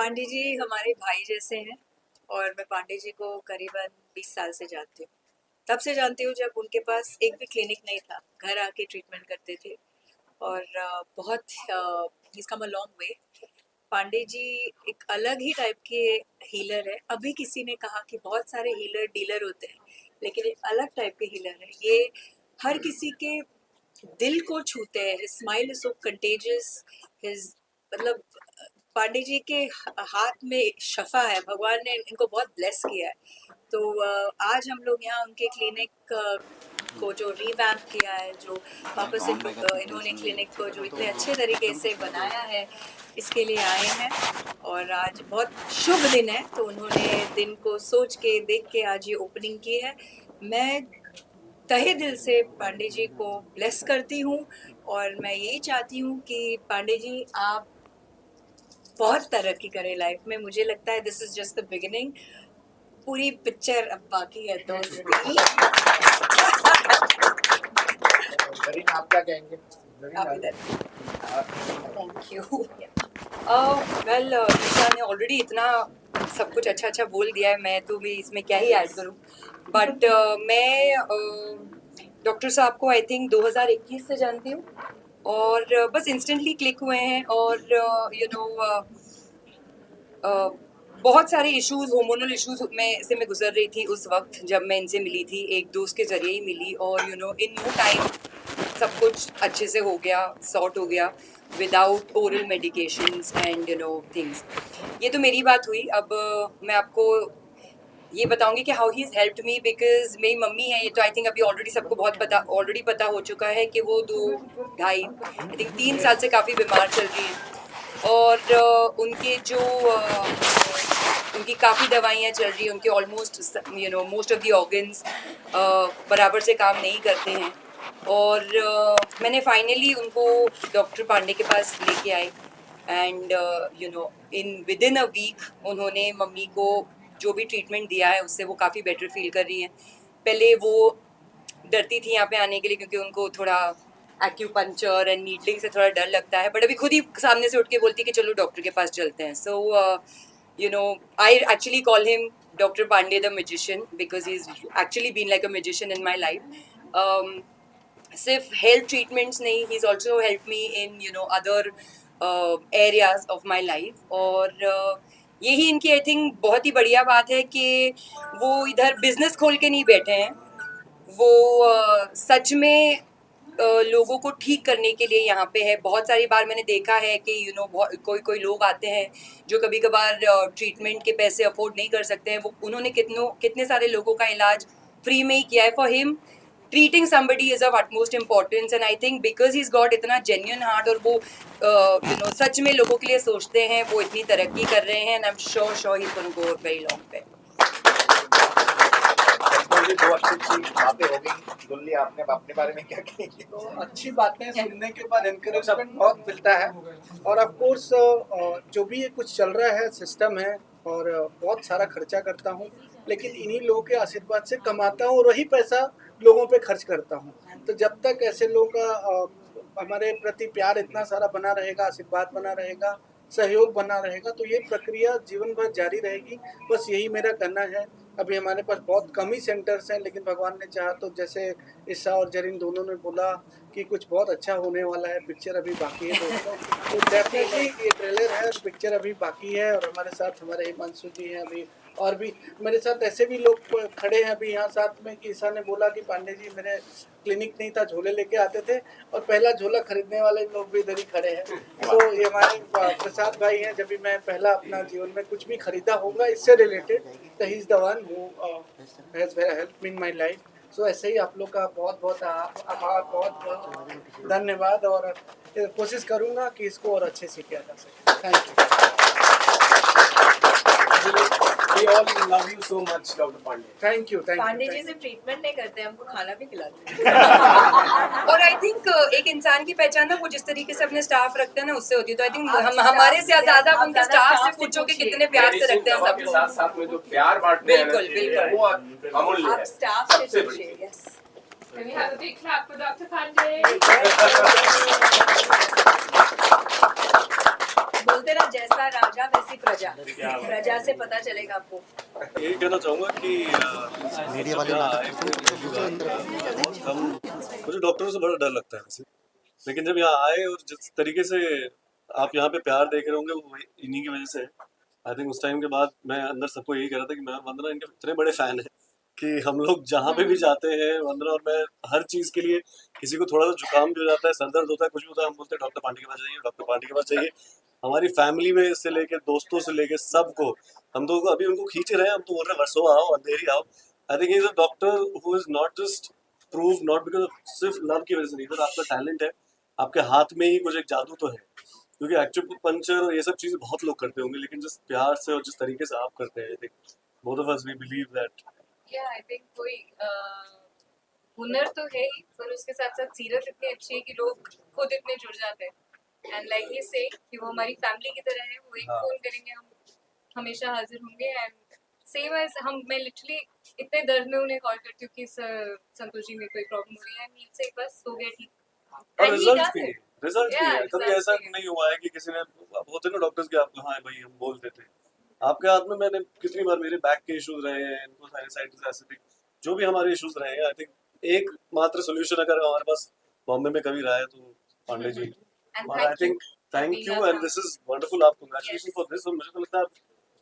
पांडे जी हमारे भाई जैसे हैं और मैं पांडे जी को करीबन 20 साल से जानती हूँ। तब से जानती हूँ जब उनके पास एक भी क्लिनिक नहीं था, घर आके ट्रीटमेंट करते थे और बहुत ही कम a long way. Pandey ji एक अलग ही टाइप के हीलर है। अभी किसी ने कहा कि बहुत सारे हीलर डीलर होते हैं, लेकिन एक अलग टाइप के हीलर है ये। हर किसी के दिल को छूते हैं। His smile is so contagious. His मतलब पांडे जी के हाथ में शफा है। भगवान ने इनको बहुत ब्लेस किया है। तो आज हम लोग यहाँ उनके क्लिनिक को जो रिवैम्प किया है, जो वापस इन्होंने क्लिनिक को जो इतने अच्छे तरीके से बनाया है, इसके लिए आए हैं। और आज बहुत शुभ दिन है, तो उन्होंने दिन को सोच के देख के आज ये ओपनिंग की है। मैं तहे दिल से पांडे जी को ब्लेस करती हूँ और मैं यही चाहती हूँ कि पांडे जी आप बहुत तरक्की करें लाइफ में। मुझे लगता है this is just the beginning. पूरी पिक्चर अब बाकी है दोस्ती। करीना, आप क्या कहेंगे? Thank you. वेल ईशा ने ऑलरेडी इतना सब कुछ अच्छा अच्छा बोल दिया है, मैं तो भी इसमें क्या ही ऐड करूं। बट मैं डॉक्टर साहब को आई थिंक 2021 से जानती हूँ और बस इंस्टेंटली क्लिक हुए हैं। और बहुत सारे इश्यूज, हार्मोनल इश्यूज मैं गुजर रही थी उस वक्त जब मैं इनसे मिली थी। एक दोस्त के जरिए ही मिली और इन नो टाइम सब कुछ अच्छे से हो गया, सॉर्ट हो गया without oral medications and things. ये तो मेरी बात हुई। अब मैं आपको ये बताऊंगी कि how he is helped me, because मेरी मम्मी है। ये तो आई थिंक अभी ऑलरेडी सबको ऑलरेडी पता हो चुका है कि वो 2 ढाई आई थिंक 3 साल से काफ़ी बीमार चल रही हैं। और उनके जो उनकी काफ़ी दवाइयाँ चल रही हैं, उनके almost most of the organs बराबर से काम नहीं करते हैं। और मैंने फाइनली उनको डॉक्टर पांडे के पास लेके आई and within a week उन्होंने मम्मी को जो भी ट्रीटमेंट दिया है उससे वो काफ़ी बेटर फील कर रही हैं। पहले वो डरती थी यहाँ पे आने के लिए क्योंकि उनको थोड़ा एक्यूपंक्चर एंड नीडलिंग से थोड़ा डर लगता है, बट अभी खुद ही सामने से उठ के बोलती कि चलो डॉक्टर के पास चलते हैं। So I actually call him doctor Pandey the magician because he is actually been like a magician in my life. सिर्फ हेल्थ ट्रीटमेंट्स नहीं, he is also help me in other areas of my life. और यही इनकी I think बहुत ही बढ़िया बात है कि वो इधर बिजनेस खोल के नहीं बैठे हैं। वो सच में लोगों को ठीक करने के लिए यहाँ पे है। बहुत सारी बार मैंने देखा है कि कोई लोग आते हैं जो कभी कभार ट्रीटमेंट के पैसे अफोर्ड नहीं कर सकते हैं। वो उन्होंने कितने सारे लोगों का इलाज फ्री में ही किया है। For him treating somebody is of utmost importance and I think because he's got इतना genuine heart और वो सच में लोगों के लिए सोचते हैं, वो इतनी तरक्की कर रहे हैं and I'm sure he's going to go a very long way. दो अच्छी बातें हो गई। दुल्ली, आपने अपने बारे में क्या कहेंगे? तो अच्छी बातें सुनने के बाद एनकरेजमेंट बहुत मिलता है और ऑफ कोर्स जो भी ये कुछ चल रहा है सिस्टम है और बहुत सारा खर्चा करता हूँ, लेकिन इन्हीं लोगों के आशीर्वाद से कमाता हूँ और वही पैसा लोगों पे खर्च करता हूँ। तो जब तक ऐसे लोगों का हमारे प्रति प्यार इतना सारा बना रहेगा, आशीर्वाद बना रहेगा, सहयोग बना रहेगा, तो ये प्रक्रिया जीवन भर जारी रहेगी। बस यही मेरा कहना है। अभी हमारे पास बहुत कम ही सेंटर्स हैं, लेकिन भगवान ने चाहा तो जैसे ईशा और जरीन दोनों ने बोला कि कुछ बहुत अच्छा होने वाला है। पिक्चर अभी बाकी है दोस्तों, तो डेफिनेटली ये ट्रेलर है, पिक्चर अभी बाकी है। और हमारे साथ हमारे हिमांशु जी हैं अभी, और भी मेरे साथ ऐसे भी लोग खड़े हैं अभी यहाँ साथ में कि ईशा ने बोला कि पांडे जी मेरे क्लिनिक नहीं था, झोले लेके आते थे, और पहला झोला खरीदने वाले लोग भी इधर ही खड़े हैं। तो ये हमारे प्रसाद भाई हैं। जब भी मैं पहला अपना जीवन में कुछ भी खरीदा होगा इससे रिलेटेड, तो he is the one who has helped me in my life. So ऐसे ही आप लोग का बहुत बहुत आभार, बहुत बहुत धन्यवाद, और कोशिश करूँगा कि इसको और अच्छे से किया जा सके। Thank you. We all love you so much, Dr. Pandey. Thank you. Pandey ji सिर्फ ट्रीटमेंट नहीं करते, हमको खाना भी खिलाते हैं। और आई थिंक एक इंसान की पहचान ना वो जिस तरीके से अपने स्टाफ रखते हैं ना उससे होती है। तो आई थिंक हमारे से ज्यादा आप उनके स्टाफ से पूछो कि कितने प्यार से रखते हैं सबको। साथ साथ में जो प्यार बांटते हैं बिल्कुल बिल्कुल वो अमूल्य आप है। स्टाफ से सबसे पूछिए। बड़ी। Yes. Can we have a big clap for Dr. Pandey? बोलते ना जैसा राजा वैसी प्रजा, प्रजा से पता चलेगा आपको। यही कहना चाहूँगा कि मीडिया वाले हम मुझे डॉक्टरों से बड़ा डर लगता है वैसे, लेकिन जब यहाँ आए और जिस तरीके से आप यहाँ पे प्यार देख रहे होंगे वो इन्हीं की वजह से आई थिंक उस टाइम के बाद मैं अंदर सबको यही कह रहा था कि मैं वंदना इनके इतने बड़े फ़ैन हैं कि हम लोग जहाँ पे भी जाते हैं वंदना और मैं हर चीज़ के लिए किसी को थोड़ा सा जुकाम भी हो जाता है, सर दर्द होता है, कुछ भी होता है, हम बोलते हैं डॉक्टर पांडे के पास जाइए, डॉक्टर पांडे के पास जाइए। हमारी फैमिली में से लेके दोस्तों से लेके सबको हम तो अभी उनको खींच रहे हैं, हम तो बोल रहे हैं वर्षों आओ अंधेरी आओ। I think is a doctor who is not just prove not because of सिर्फ लव की वजह से नहीं, इधर आपका टैलेंट है, आपके हाथ में ही कुछ एक जादू तो है, क्योंकि एक्यूपंक्चर और ये सब चीज़ें बहुत लोग करते होंगे, लेकिन जिस प्यार से और जिस तरीके से आप करते हैं I think both of us we believe that I think कोई हुनर तो है ही, पर उसके साथ साथ सीरत इतनी अच्छी है कि लोग खुद इतने जुड़ जाते हैं। एंड लाइक ये से कि वो हमारी फैमिली की तरह है, वो एक हाँ। फोन करेंगे हम हमेशा हाजिर होंगे। एंड सेम एज हम, मैं लिटरली इतने दर्द में उन्हें कॉल करती हूँ कि संतोष जी में कोई प्रॉब्लम हो रही है, नील से बस हो गया ठीक। और And he रिजल्ट does भी it. रिजल्ट भी Yeah, है, कभी results ऐसा भी है। नहीं हुआ है कि किसी ने होते ना डॉक्टर्स के आपको हाँ भाई हम बोल देते हैं, आपके हाथ में मैंने कितनी बार मेरे बैक के इश्यूज रहे हैं, इनको साइनसाइटिस एसिडिक जो भी हमारे इश्यूज रहे हैं, आई थिंक एक मात्र सोल्यूशन अगर हमारे पास बॉम्बे में कभी रहा है तो पांडे जी। And और आई thank you think thank being you our and this is wonderful, आप कांग्रेचुलेशन फॉर दिस। और मुझे तो लगता है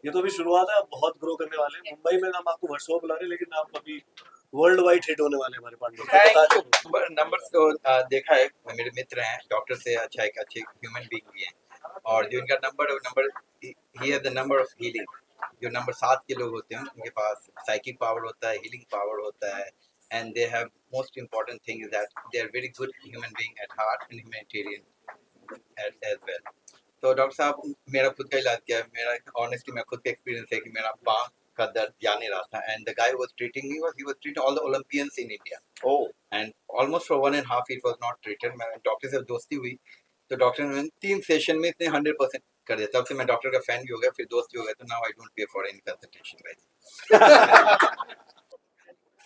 ये तो अभी शुरुआत है, आप बहुत ग्रो करने वाले हैं। मुंबई में हम आपको वर्षों बुला रहे हैं, लेकिन आप अभी वर्ल्ड वाइड हिट होने वाले हैं हमारे पांडे। Thank you. नंबर्स तो देखा है, मेरे मित्र हैं, डॉक्टर से अच्छा एक अच्छे ह्यूमन बीइंग भी हैं, और जो इनका number he has the number of healing. जो नंबर 7 के लोग होते हैं उनके पास साइकिक पावर होता है, हीलिंग पावर होता है, and they have most important thing is that they are very good human being at heart and humanitarian as well. तो डॉक्टर साहब मेरा खुद का इलाज किया है, मेरा ऑनेस्टली मेरा खुद का एक्सपीरियंस है कि मेरा बांह का दर्द जा नहीं रहा था, and the guy was treating me he was treating all the Olympians in India, and almost for 1.5 it was not treated. मैं डॉक्टर से दोस्ती हुई तो डॉक्टर ने 3 सेशन में इतने 100% कर दिया, तब से मैं डॉक्टर का फैन भी हो गया, फिर दोस्त भी हो गया, तो now I don't pay for any consultation भाई।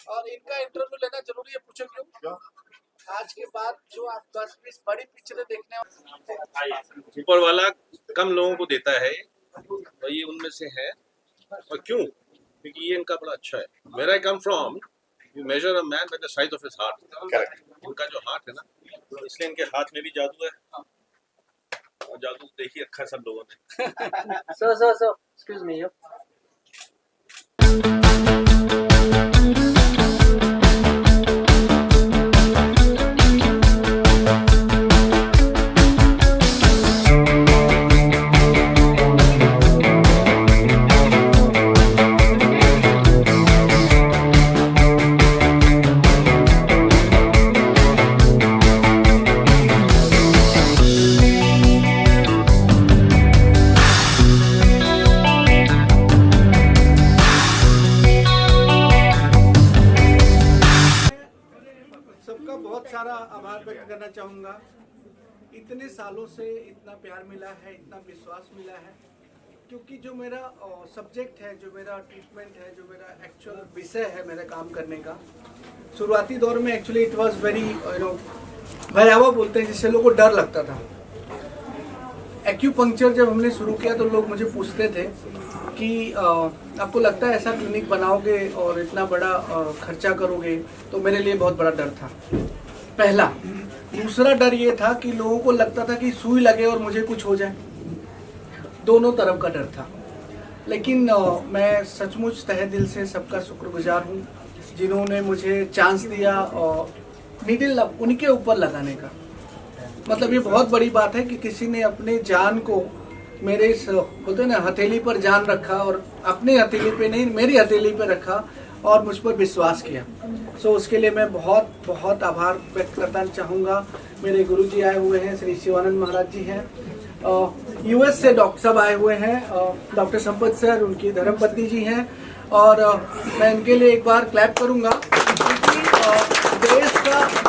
और इनका इंटरव्यू लेना जरूरी है, पूछो क्यों? आज के बाद जो आप 10-20 बड़ी पिक्चरें देखने ऊपर वाला कम लोगों को देता है, तो ये उनमें से है। और क्यों? क्योंकि ये इनका बड़ा अच्छा है। Where I come from, you measure a man by the size of his heart. Correct. इनका जो हाथ है ना, तो इसलिए इनके हाथ में भी जादू है, और जादू देख ही रखा है सब लोगों ने। So, excuse me. सबका बहुत सारा आभार व्यक्त करना चाहूँगा। इतने सालों से इतना प्यार मिला है, इतना विश्वास मिला है, क्योंकि जो मेरा सब्जेक्ट है, जो मेरा ट्रीटमेंट है, जो मेरा एक्चुअल विषय है मेरे काम करने का, शुरुआती दौर में एक्चुअली इट वाज वेरी भयावह बोलते हैं, जिससे लोगों को डर लगता था। एक्यूपंक्चर जब हमने शुरू किया तो लोग मुझे पूछते थे कि आपको लगता है ऐसा क्लिनिक बनाओगे और इतना बड़ा खर्चा करोगे? तो मेरे लिए बहुत बड़ा डर था, पहला। दूसरा डर ये था कि लोगों को लगता था कि सुई लगे और मुझे कुछ हो जाए, दोनों तरफ का डर था। लेकिन मैं सचमुच तहे दिल से सबका शुक्रगुजार हूँ जिन्होंने मुझे चांस दिया और नीडल उनके ऊपर लगाने का। मतलब ये बहुत बड़ी बात है कि किसी ने अपने जान को मेरे इस बोलते ना हथेली पर जान रखा, और अपनी हथेली पे नहीं मेरी हथेली पे रखा और मुझ पर विश्वास किया। सो उसके लिए मैं बहुत बहुत आभार व्यक्त करना चाहूँगा। मेरे गुरुजी आए हुए हैं, श्री शिवानंद महाराज जी हैं, यूएस से डॉक्टर साहब आए हुए हैं, डॉक्टर संपत सर, उनकी धर्मपत्नी जी हैं, और मैं इनके लिए एक बार क्लैप करूँगा क्योंकि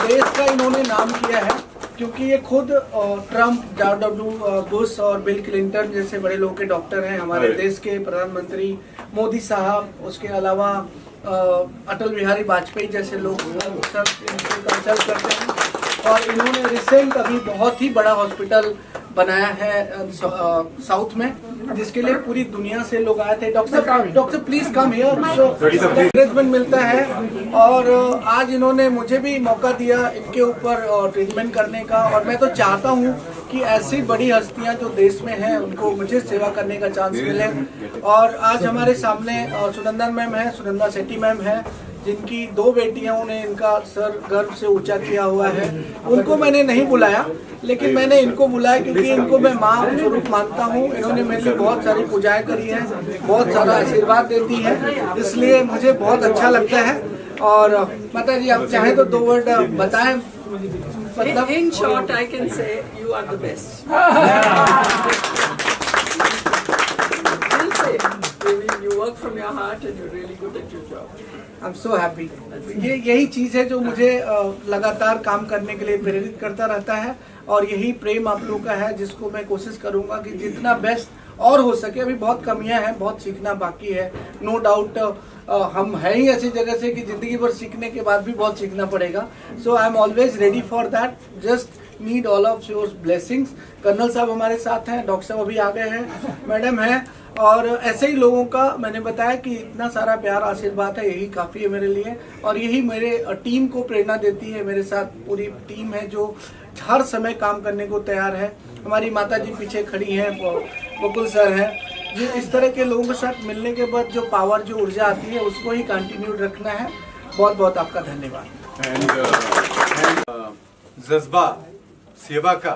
देश का इन्होंने नाम किया है। क्योंकि ये खुद ट्रम्प, जॉर्ज बुश और बिल क्लिंटन जैसे बड़े लोग के डॉक्टर हैं, हमारे देश के प्रधानमंत्री मोदी साहब, उसके अलावा अटल बिहारी वाजपेयी जैसे लोग सब इनसे कंसल्ट करते हैं। और इन्होंने रिसेंट अभी बहुत ही बड़ा हॉस्पिटल बनाया है साउथ में, जिसके लिए पूरी दुनिया से लोग आए थे। Doctor please come here. Encouragement मिलता है और आज इन्होंने मुझे भी मौका दिया इनके ऊपर ट्रीटमेंट करने का, और मैं तो चाहता हूँ कि ऐसी बड़ी हस्तियां जो देश में हैं उनको मुझे सेवा करने का चांस मिले। और आज हमारे सामने सुनंदन मैम है, सुनंदा शेट्टी मैम है, जिनकी 2 बेटियों ने इनका सर गर्व से ऊंचा किया हुआ है। उनको मैंने नहीं बुलाया, लेकिन मैंने इनको बुलाया क्योंकि इनको मैं माँ स्वरूप मानता हूँ। इन्होंने मेरे लिए बहुत सारी पूजाएं करी हैं, बहुत सारा आशीर्वाद देती है, इसलिए मुझे बहुत अच्छा लगता है। और माता जी आप चाहें तो 2 वर्ड बताएं। मतलब In short, I can say you are the best. We'll say. You work from your heart and you're really good at your job. I'm so happy. यही चीज़ है जो मुझे लगातार काम करने के लिए प्रेरित करता रहता है, और यही प्रेम आप लोगों का है, जिसको मैं कोशिश करूंगा कि जितना बेस्ट और हो सके। अभी बहुत कमियां हैं, बहुत सीखना बाकी है, नो डाउट। हम हैं ही ऐसी जगह से कि जिंदगी भर सीखने के बाद भी बहुत सीखना पड़ेगा। So I am always ready for that, just need all of your blessings. Colonel साहब हमारे साथ हैं, डॉक्टर साहब अभी आ गए हैं, मैडम हैं, और ऐसे ही लोगों का मैंने बताया कि इतना सारा प्यार आशीर्वाद है, यही काफ़ी है मेरे लिए। और यही मेरे टीम को प्रेरणा देती है। मेरे साथ पूरी टीम है जो हर समय काम करने को तैयार है। हमारी माता जी पीछे खड़ी हैं, बकुल सर हैं। जी, इस तरह के लोगों के साथ मिलने के बाद जो पावर, जो ऊर्जा आती है, उसको ही कंटिन्यू रखना है। बहुत बहुत आपका धन्यवाद। जज्बा सेवा का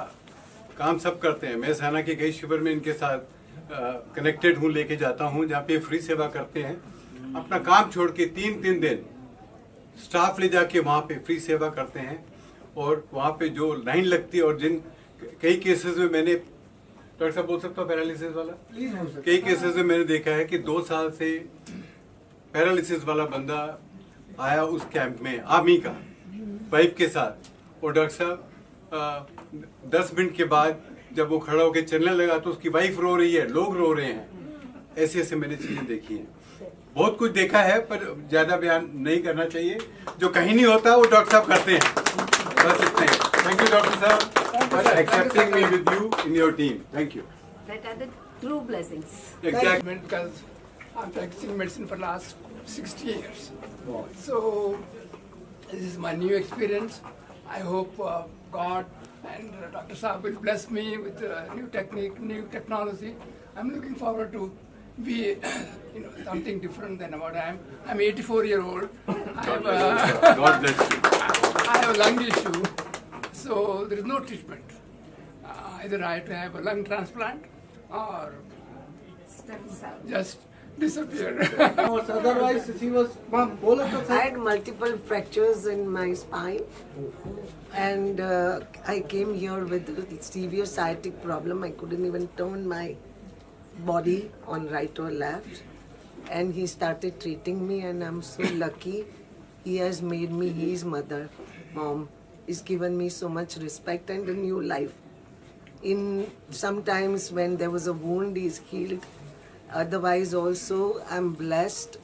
काम सब करते हैं। मैं सेना के कई शिविर में इनके साथ कनेक्टेड हूँ, लेके जाता हूँ, जहाँ पे फ्री सेवा करते हैं। अपना काम छोड़ के 3-3 दिन स्टाफ ले जाके वहाँ पे फ्री सेवा करते हैं, और वहाँ पे जो लाइन लगती है, और जिन कई केसेस में मैंने, डॉक्टर साहब बोल सकता हूँ पैरालिसिस वाला, कई केसेस में मैंने देखा है कि 2 साल से पैरालिसिस वाला बंदा आया उस कैंप में, आर्मी का वाइफ के साथ, और डॉक्टर साहब 10 मिनट के बाद जब वो खड़ा होकर चलने लगा तो उसकी वाइफ रो रही है, लोग रो रहे हैं। ऐसे ऐसे मैंने चीजें देखी हैं, बहुत कुछ देखा है, पर ज्यादा बयान नहीं करना चाहिए। जो कहीं नहीं होता वो डॉक्टर साहब करते हैं, बस इतना ही। थैंक यू डॉक्टर साहब for accepting me with you in your team. Thank you. That are the true blessings. Exactly. Because I'm practicing medicine for the last 60 years. So this is my new experience. I hope God and Dr. Saab will bless me with new technique, new technology. I'm looking forward to be, something different than what I am. I'm 84-year-old. God bless you. I have a lung issue, so there is no treatment. Either I have to have a lung transplant or just disappear. Otherwise, she was, mom, बोलो तो I सही। had multiple fractures in my spine, and I came here with a severe sciatic problem. I couldn't even turn my body on right or left, and he started treating me, and I'm so lucky. He has made me his mother, mom. He's given me so much respect and a new life. In sometimes when there was a wound, he's healed. Otherwise also, I'm blessed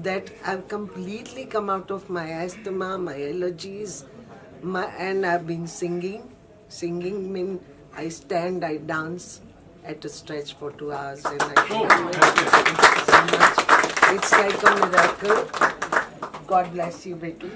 that I've completely come out of my asthma, my allergies, and I've been singing. Singing means I stand, I dance at a stretch for 2 hours, and I feel so much. It's like a miracle. God bless you, Becky.